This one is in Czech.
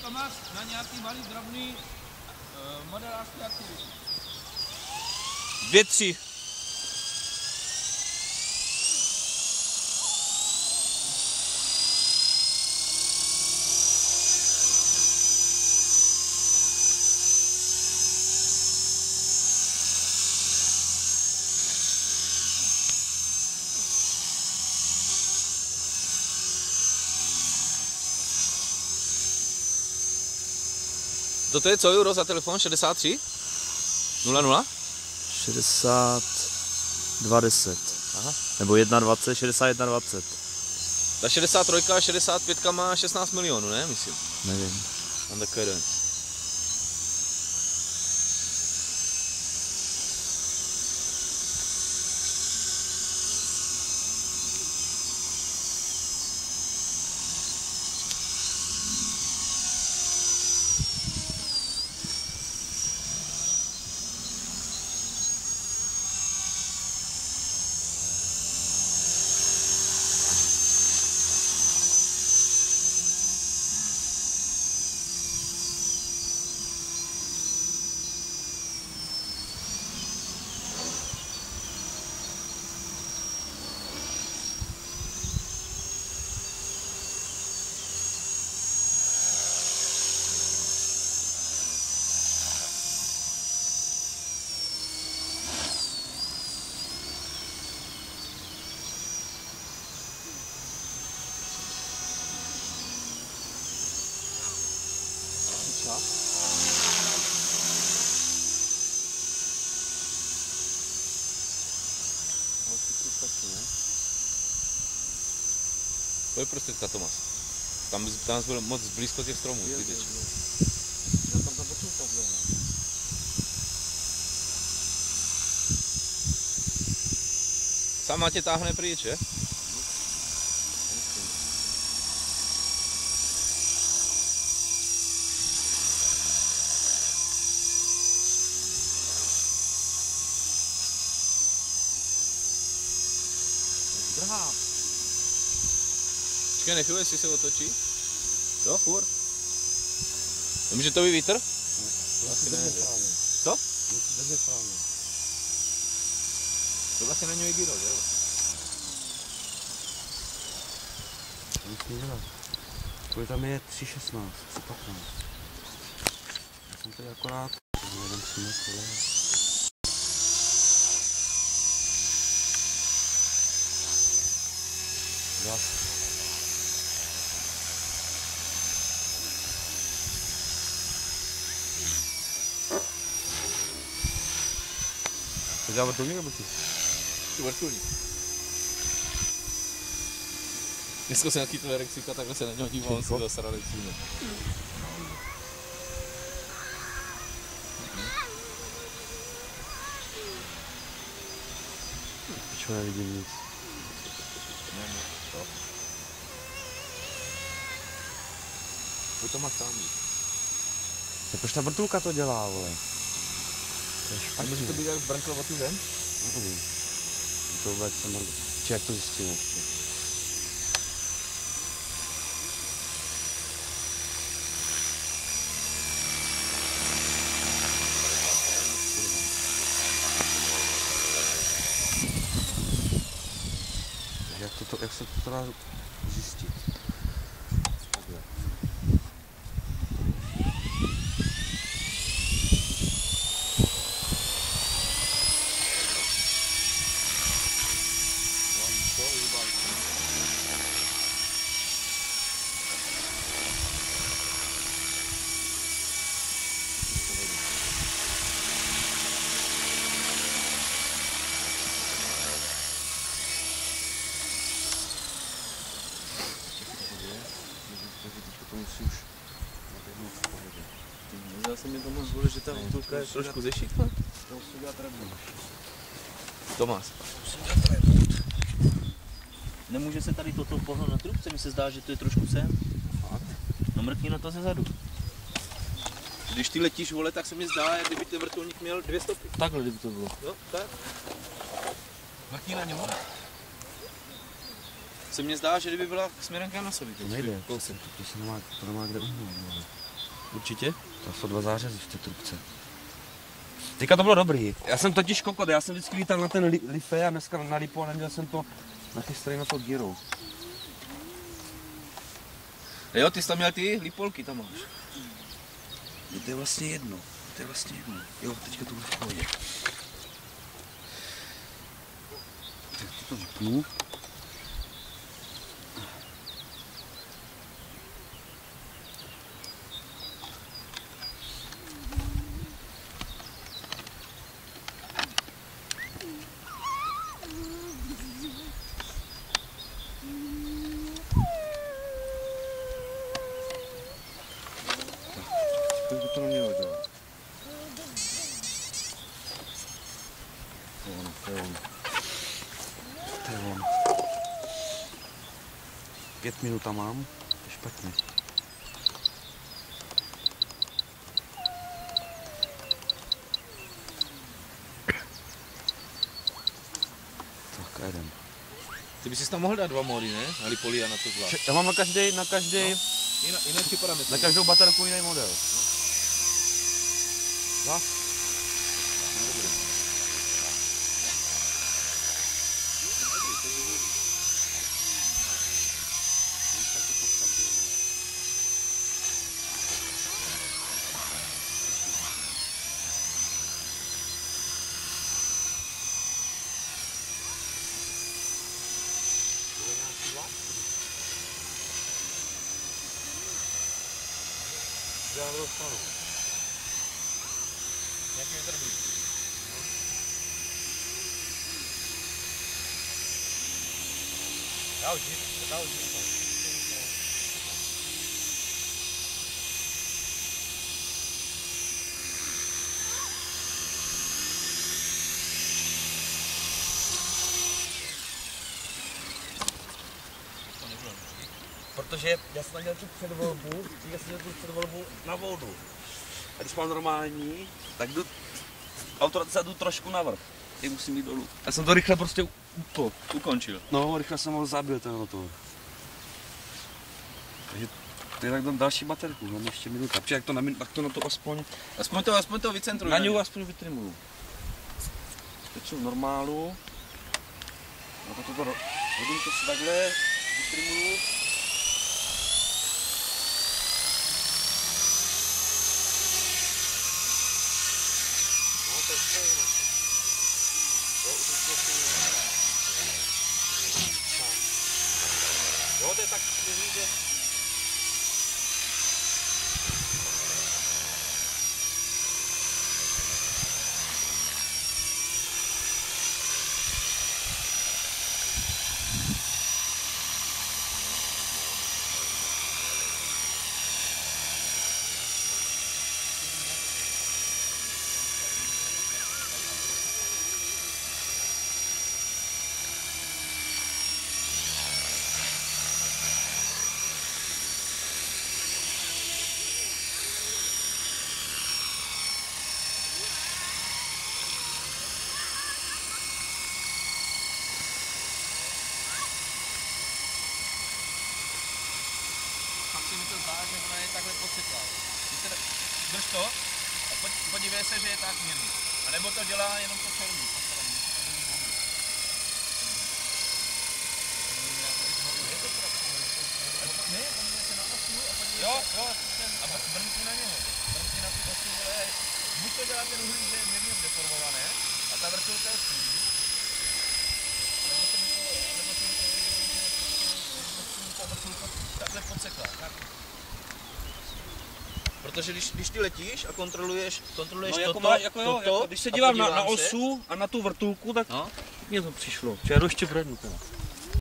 Tomáš na nějaký malý, drobný modelářský aktivity. 2, 3. Toto je co euro za telefon? 63? 00? 62,10. Aha. Nebo 1,20, 61,20. Ta 63 a 65 má 16 milionů, ne? Myslím. Nevím. Mám takový jeden. To je prostě ta Tomas. Tam byl moc blízko těch stromů. Sama tě táhne pryč, že? Drhá. Počkej, nechvíli, jestli se otočí. Jo, furt. Nemůže to být vítr? Asi ne. Co? To vlastně není gyro, že jo? Kolik tam je 3,16, 3,15. Já jsem tady akorát jeden přinesl. To dělá vrtulník nebo ty? Ty vrtulník. Dneska se nachytil Rexika, takhle se na něho díval, on si zasrali cíle. Pičo, nevidím nic. To to má tam být. Tak proč ta vrtulka to dělá, vole? To je špatně. Může to být jak Branklovatý den? Nevím. To vůbec jsem... Či jak to zjistil ještě? Jak se to dá zjistit? Zase mi to moc důležitá vrtulka je trošku zešitla. To musí dělat remont. Tomáš. Nemůže se tady toto pohnout na trubce, mi se zdá, že to je trošku sem. No mrkni na to ze zadu. Když ty letíš, vole, tak se mi zdá, jak kdyby ten vrtulník měl 2 stopy. Takhle, kdyby to bylo. Jo, tak. Mrkni na něm. Se mně zdá, že kdyby byla směrem k Janosovi. To nejde, to nemá kde uhnout. Určitě? To jsou 2 zářezy v té trubce. Teďka to bylo dobrý. Já jsem totiž kokot, já jsem vždycky lítal na ten life a dneska na lipo a neměl jsem to nachystaný na to gyro. Jo, ty jsi tam měl ty lipolky, tam máš. To je vlastně jedno. Jo, teďka to bude v pohodě. Tak to vypnu. To nemělo dělat. To je on. 5 minut mám, to je špatně. Tak a jdem. Ty bys si tam mohl dát 2 módy, ne? Na lipoli a na to zvlášť. Já mám na každý, Jinak ti parametry. na každou baterku jiný model. No. Jaký vítr byl? Já už vím. Protože já jsem měl tu předvolbu, na vodu. A když mám normální, tak jdu autoratice jdu trošku navrch. Teď musím jít dolů. Já jsem to rychle prostě Ukončil. No, rychle jsem ho zabil ten motor. Takže to je tak dám další baterku, mám ještě minuta. Protože jak to na to aspoň Aspoň to vycentruj. na něj aspoň vytrimuju. Teď jsou v normálu. A toto hodím to si takhle, vytrimuju. No, to je stejno. Jo, to je tak svěží, že... Mi to zdá, že ona je takhle podseklá. Drž to a podívej se, že je tak mírný. A nebo to dělá jenom to černý. Jo, a brnkni na něho. Brnkni na tu osu, ale buď to dělá ten uhlí, že je mírně deformované a ta vrtulka je stůlí. Nebo se mi to ta vrtulka takhle podseklá. Tak. Protože když ty letíš a kontroluješ No, toto, když se dívám na osu a na tu vrtulku, tak mně to přišlo. Já jdu ještě v rednu teda.